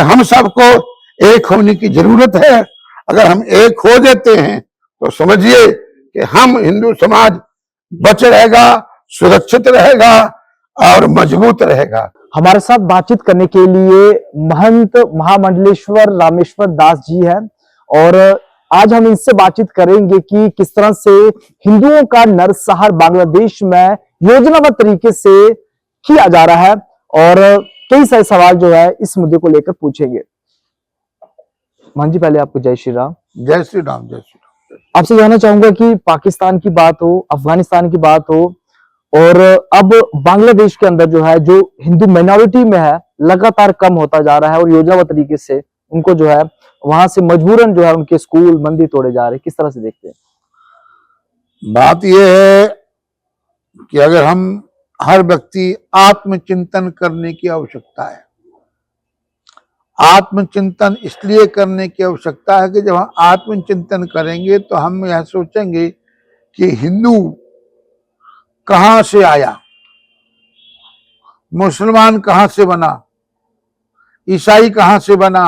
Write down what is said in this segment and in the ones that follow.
हम सबको एक होने की जरूरत है। अगर हम एक हो देते हैं तो समझिए कि हम हिंदू समाज बच रहेगा, सुरक्षित रहेगा और मजबूत रहेगा। हमारे साथ बातचीत करने के लिए महंत महामंडलेश्वर रामेश्वर दास जी हैं और आज हम इनसे बातचीत करेंगे कि किस तरह से हिंदुओं का नरसंहार बांग्लादेश में योजनाबद्ध तरीके से किया जा रहा है और कई सारे सवाल जो है इस मुद्दे को लेकर पूछेंगे। मान जी, पहले आपको जय श्री राम। जय श्री राम। जय श्री राम। आपसे जानना चाहूंगा कि पाकिस्तान की बात हो, अफगानिस्तान की बात हो और अब बांग्लादेश के अंदर जो है, जो हिंदू माइनॉरिटी में है, लगातार कम होता जा रहा है और योजनाबद्ध तरीके से उनको जो है वहां से मजबूरन जो है उनके स्कूल मंदिर तोड़े जा रहे हैं। किस तरह से देखते हैं? बात यह है कि अगर हम हर व्यक्ति आत्मचिंतन करने की आवश्यकता है। आत्मचिंतन इसलिए करने की आवश्यकता है कि जब हम आत्मचिंतन करेंगे तो हम यह सोचेंगे कि हिंदू कहां से आया, मुसलमान कहां से बना, ईसाई कहां से बना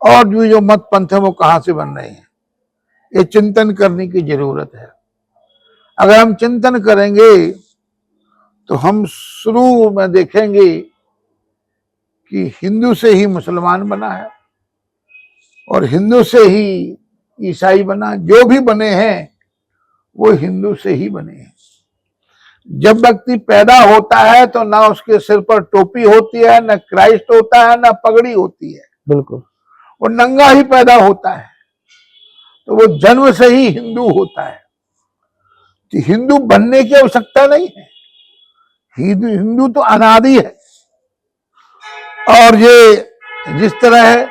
और जो मत पंथ है वो कहां से बन रहे हैं। ये चिंतन करने की जरूरत है। अगर हम चिंतन करेंगे तो हम शुरू में देखेंगे कि हिंदू से ही मुसलमान बना है और हिंदू से ही ईसाई बना। जो भी बने हैं वो हिंदू से ही बने हैं। जब व्यक्ति पैदा होता है तो ना उसके सिर पर टोपी होती है, ना क्राइस्ट होता है, ना पगड़ी होती है। बिल्कुल। वो नंगा ही पैदा होता है, तो वो जन्म से ही हिंदू होता है। तो हिंदू बनने की आवश्यकता नहीं है। हिंदू तो अनादि है। और ये जिस तरह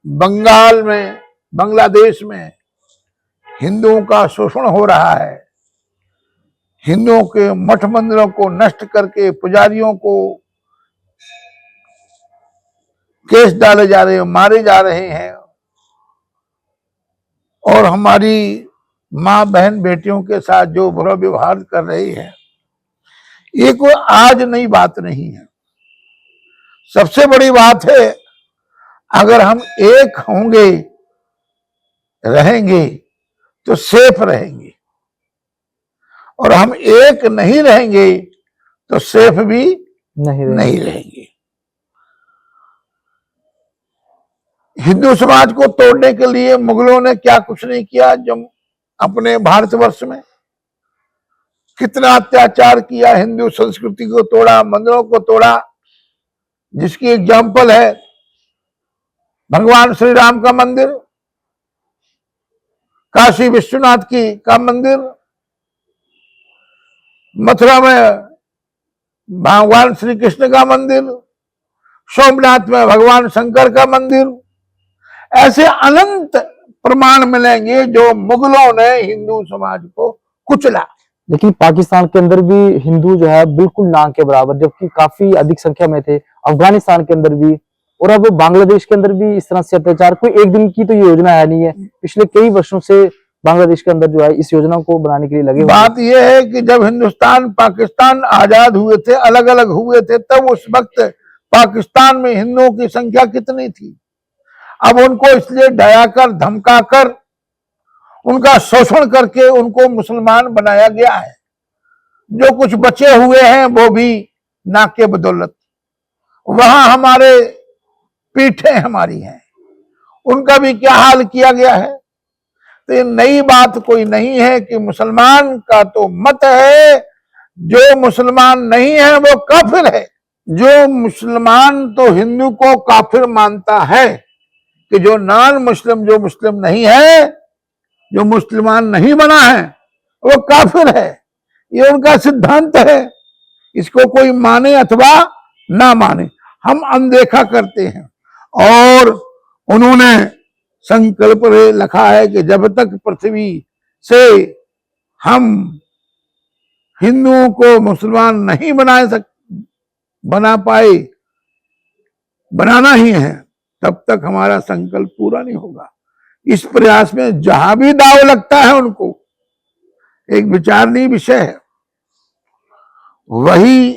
बंगाल में, बांग्लादेश में हिंदुओं का शोषण हो रहा है, हिंदुओं के मठ मंदिरों को नष्ट करके पुजारियों को केस डाले जा रहे हैं, मारे जा रहे हैं और हमारी मां बहन बेटियों के साथ जो बुरा व्यवहार कर रही है, ये कोई आज नई बात नहीं है। सबसे बड़ी बात है, अगर हम एक होंगे, रहेंगे तो सेफ रहेंगे और हम एक नहीं रहेंगे तो सेफ भी नहीं रहेंगे। हिंदू समाज को तोड़ने के लिए मुगलों ने क्या कुछ नहीं किया। जब अपने भारतवर्ष में कितना अत्याचार किया, हिंदू संस्कृति को तोड़ा, मंदिरों को तोड़ा। जिसकी एग्जाम्पल है भगवान श्री राम का मंदिर, काशी विश्वनाथ का मंदिर, मथुरा में भगवान श्री कृष्ण का मंदिर, सोमनाथ में भगवान शंकर का मंदिर। ऐसे अनंत प्रमाण मिलेंगे जो मुगलों ने हिंदू समाज को कुचला। लेकिन पाकिस्तान के अंदर भी हिंदू जो है बिल्कुल ना के बराबर, जबकि काफी अधिक संख्या में थे। अफगानिस्तान के अंदर भी और अब बांग्लादेश के अंदर भी इस तरह से अत्याचार। कोई एक दिन की तो ये योजना है नहीं है, पिछले कई वर्षों से बांग्लादेश के अंदर जो है इस योजना को बनाने के लिए लगे। बात यह है कि जब हिंदुस्तान पाकिस्तान आजाद हुए थे, अलग अलग हुए थे, तब उस वक्त पाकिस्तान में हिंदुओं की संख्या कितनी थी। अब उनको इसलिए डराकर धमकाकर उनका शोषण करके उनको मुसलमान बनाया गया है। जो कुछ बचे हुए हैं वो भी नाक के बदौलत, वहां हमारे पीठे हमारी हैं, उनका भी क्या हाल किया गया है। तो ये नई बात कोई नहीं है कि मुसलमान का तो मत है, जो मुसलमान नहीं है वो काफिर है। जो मुसलमान तो हिंदू को काफिर मानता है कि जो नॉन मुस्लिम, जो मुस्लिम नहीं है, जो मुसलमान नहीं बना है, वो काफिर है। ये उनका सिद्धांत है। इसको कोई माने अथवा ना माने, हम अनदेखा करते हैं। और उन्होंने संकल्प लिखा है कि जब तक पृथ्वी से हम हिंदुओं को मुसलमान नहीं बना पाए, बनाना ही है, तब तक हमारा संकल्प पूरा नहीं होगा। इस प्रयास में जहां भी दाव लगता है उनको एक विचारणीय विषय है। वही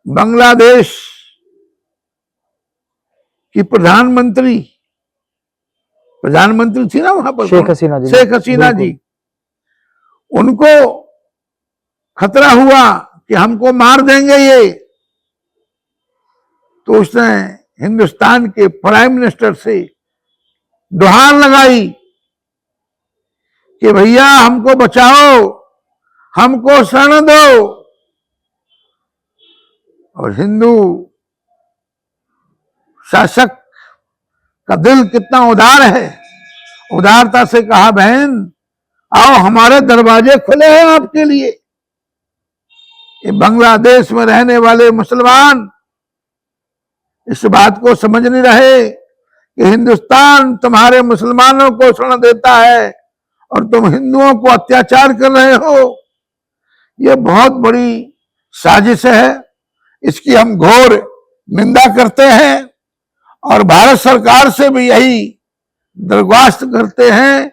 बांग्लादेश कि प्रधानमंत्री थी ना वहां पर, शेख हसीना जी। शेख हसीना जी, उनको खतरा हुआ कि हमको मार देंगे ये, तो उसने हिंदुस्तान के प्राइम मिनिस्टर से गुहार लगाई कि भैया हमको बचाओ, हमको शरण दो। और हिंदू शासक का दिल कितना उदार है, उदारता से कहा बहन आओ, हमारे दरवाजे खुले हैं आपके लिए। ये बांग्लादेश में रहने वाले मुसलमान इस बात को समझ नहीं रहे कि हिंदुस्तान तुम्हारे मुसलमानों को शरण देता है और तुम हिंदुओं को अत्याचार कर रहे हो। ये बहुत बड़ी साजिश है, इसकी हम घोर निंदा करते हैं और भारत सरकार से भी यही दरख्वास्त करते हैं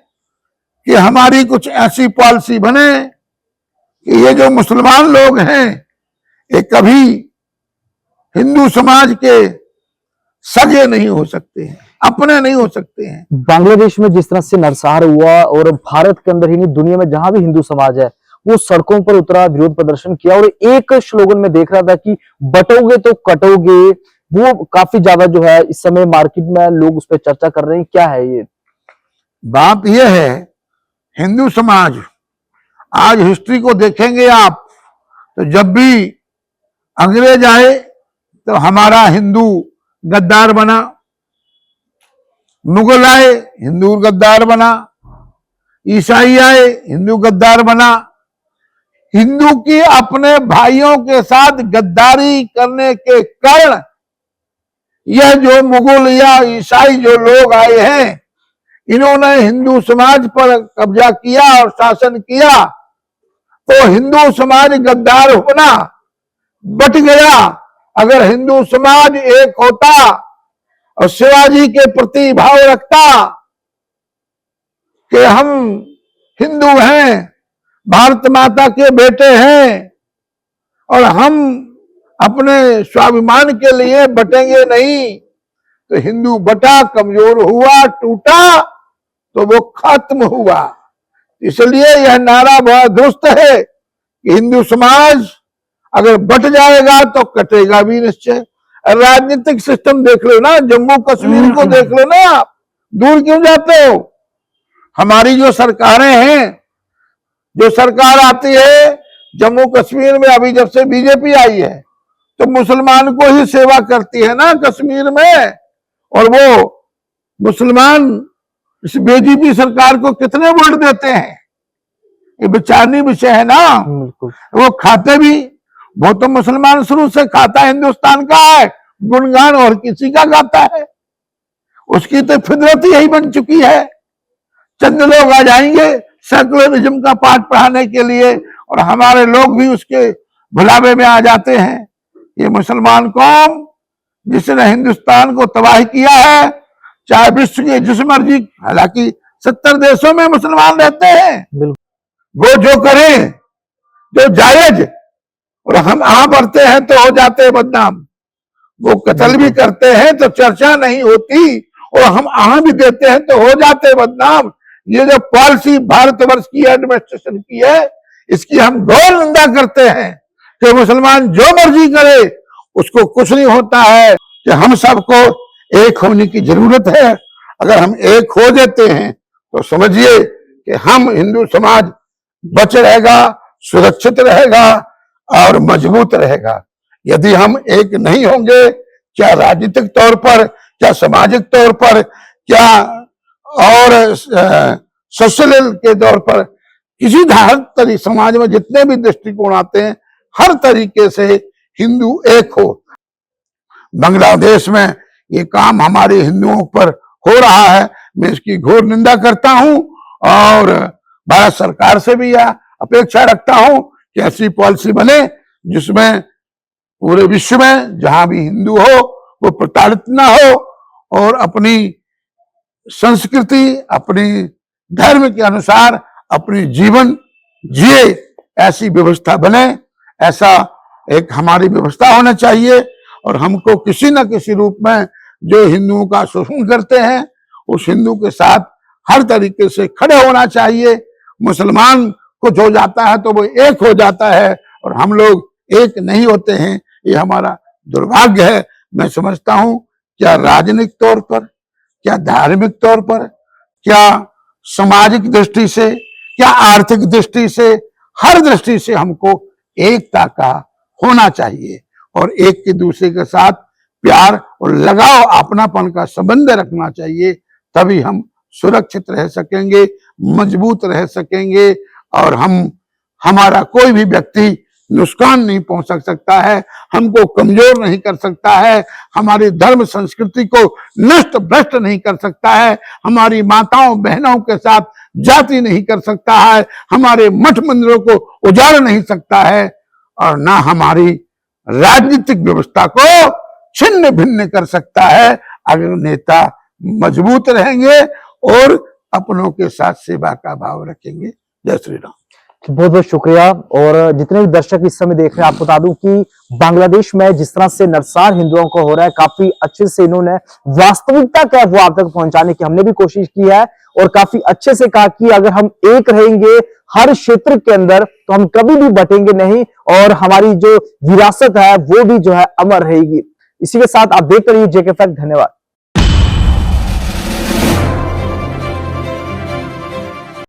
कि हमारी कुछ ऐसी पॉलिसी बने कि ये जो मुसलमान लोग हैं ये कभी हिंदू समाज के सगे नहीं हो सकते हैं, अपने नहीं हो सकते हैं। बांग्लादेश में जिस तरह से नरसंहार हुआ और भारत के अंदर ही नहीं दुनिया में जहां भी हिंदू समाज है वो सड़कों पर उतरा, विरोध प्रदर्शन किया और एक स्लोगन में देख रहा था कि बटोगे तो कटोगे, वो काफी ज्यादा जो है इस समय मार्केट में लोग उस पर चर्चा कर रहे हैं। क्या है ये बात? यह है हिंदू समाज, आज हिस्ट्री को देखेंगे आप तो जब भी अंग्रेज आए तो हमारा हिंदू गद्दार बना, मुगल आए हिंदू गद्दार बना, ईसाई आए हिंदू गद्दार बना। हिंदू की अपने भाइयों के साथ गद्दारी करने के कारण यह जो मुगल या ईसाई जो लोग आए हैं इन्होंने हिंदू समाज पर कब्जा किया और शासन किया, तो हिंदू समाज गद्दार होना बट गया। अगर हिंदू समाज एक होता और शिवाजी के प्रति भाव रखता कि हम हिंदू हैं, भारत माता के बेटे हैं और हम अपने स्वाभिमान के लिए बटेंगे नहीं, तो हिंदू बटा, कमजोर हुआ, टूटा तो वो खत्म हुआ। इसलिए यह नारा बहुत दुरुस्त है कि हिंदू समाज अगर बट जाएगा तो कटेगा भी निश्चय। राजनीतिक सिस्टम देख लो ना, जम्मू कश्मीर को देख लो ना, आप दूर क्यों जाते हो? हमारी जो सरकारें हैं, जो सरकार आती है जम्मू कश्मीर में, अभी जब से बीजेपी आई है तो मुसलमान को ही सेवा करती है ना कश्मीर में, और वो मुसलमान इस बीजेपी सरकार को कितने वोट देते हैं, ये विचारनीय विषय है ना। वो खाते भी, वो तो मुसलमान शुरू से खाता हिंदुस्तान का है, गुणगान और किसी का गाता है, उसकी तो फितरत ही यही बन चुकी है। चंद लोग आ जाएंगे सेकुलरिज्म का पाठ पढ़ाने के लिए और हमारे लोग भी उसके भुलावे में आ जाते हैं। ये मुसलमान कौम जिसने हिंदुस्तान को तबाह किया है, चाहे विश्व के जिस मर्जी, हालांकि 70 देशों में मुसलमान रहते हैं, वो जो करें जो जायज, और हम यहाँ बढ़ते हैं तो हो जाते हैं बदनाम, वो कत्ल भी करते हैं तो चर्चा नहीं होती, और हम यहाँ भी देते हैं तो हो जाते हैं बदनाम। ये जो पॉलिसी भारतवर्ष की एडमिनिस्ट्रेशन की है, इसकी हम घोर निंदा करते हैं कि मुसलमान जो मर्जी करे उसको कुछ नहीं होता है, कि हम सबको एक होने की जरूरत है। अगर हम एक हो देते हैं तो समझिए कि हम हिंदू समाज बच रहेगा, सुरक्षित रहेगा और मजबूत रहेगा। यदि हम एक नहीं होंगे, क्या राजनीतिक तौर पर, क्या सामाजिक तौर पर, क्या और सोशल के तौर पर, किसी हर तरीके समाज में जितने भी दृष्टिकोण आते हैं, हर तरीके से हिंदू एक हो। बांग्लादेश में ये काम हमारे हिंदुओं पर हो रहा है, मैं इसकी घोर निंदा करता हूं और भारत सरकार से भी यह अपेक्षा रखता हूं कि ऐसी पॉलिसी बने जिसमें पूरे विश्व में जहां भी हिंदू हो वो प्रताड़ित ना हो और अपनी संस्कृति, अपनी धर्म के अनुसार अपनी जीवन जिए, ऐसी व्यवस्था बने। ऐसा एक हमारी व्यवस्था होना चाहिए और हमको किसी न किसी रूप में जो हिंदुओं का शोषण करते हैं उस हिंदू के साथ हर तरीके से खड़े होना चाहिए। मुसलमान कुछ हो जाता है तो वो एक हो जाता है और हम लोग एक नहीं होते हैं, ये हमारा दुर्भाग्य है। मैं समझता हूं क्या राजनीतिक तौर पर, क्या धार्मिक तौर पर, क्या सामाजिक दृष्टि से, क्या आर्थिक दृष्टि से, हर दृष्टि से हमको एकता का होना चाहिए और एक के दूसरे के साथ प्यार और लगाव, अपनापन का संबंध रखना चाहिए। तभी हम सुरक्षित रह सकेंगे, मजबूत रह सकेंगे और हमारा कोई भी व्यक्ति नुकसान नहीं पहुंच सकता है, हमको कमजोर नहीं कर सकता है, हमारी धर्म संस्कृति को नष्ट भ्रष्ट नहीं कर सकता है, हमारी माताओं बहनों के साथ जाति नहीं कर सकता है, हमारे मठ मंदिरों को उजाड़ नहीं सकता है और ना हमारी राजनीतिक व्यवस्था को छिन्न भिन्न कर सकता है। अगर नेता मजबूत रहेंगे और अपनों के साथ सेवा का भाव रखेंगे। जय श्री राम। बहुत बहुत शुक्रिया। और जितने भी दर्शक इस समय देख रहे हैं, आपको बता दूं कि बांग्लादेश में जिस तरह से नरसार हिंदुओं को हो रहा है, काफी अच्छे से इन्होंने वास्तविकता क्या है वो आप तक पहुंचाने की हमने भी कोशिश की है और काफी अच्छे से कहा कि अगर हम एक रहेंगे हर क्षेत्र के अंदर तो हम कभी भी बटेंगे नहीं और हमारी जो विरासत है वो भी जो है अमर रहेगी। इसी के साथ आप देखते रहिए जेके फैक्ट। धन्यवाद।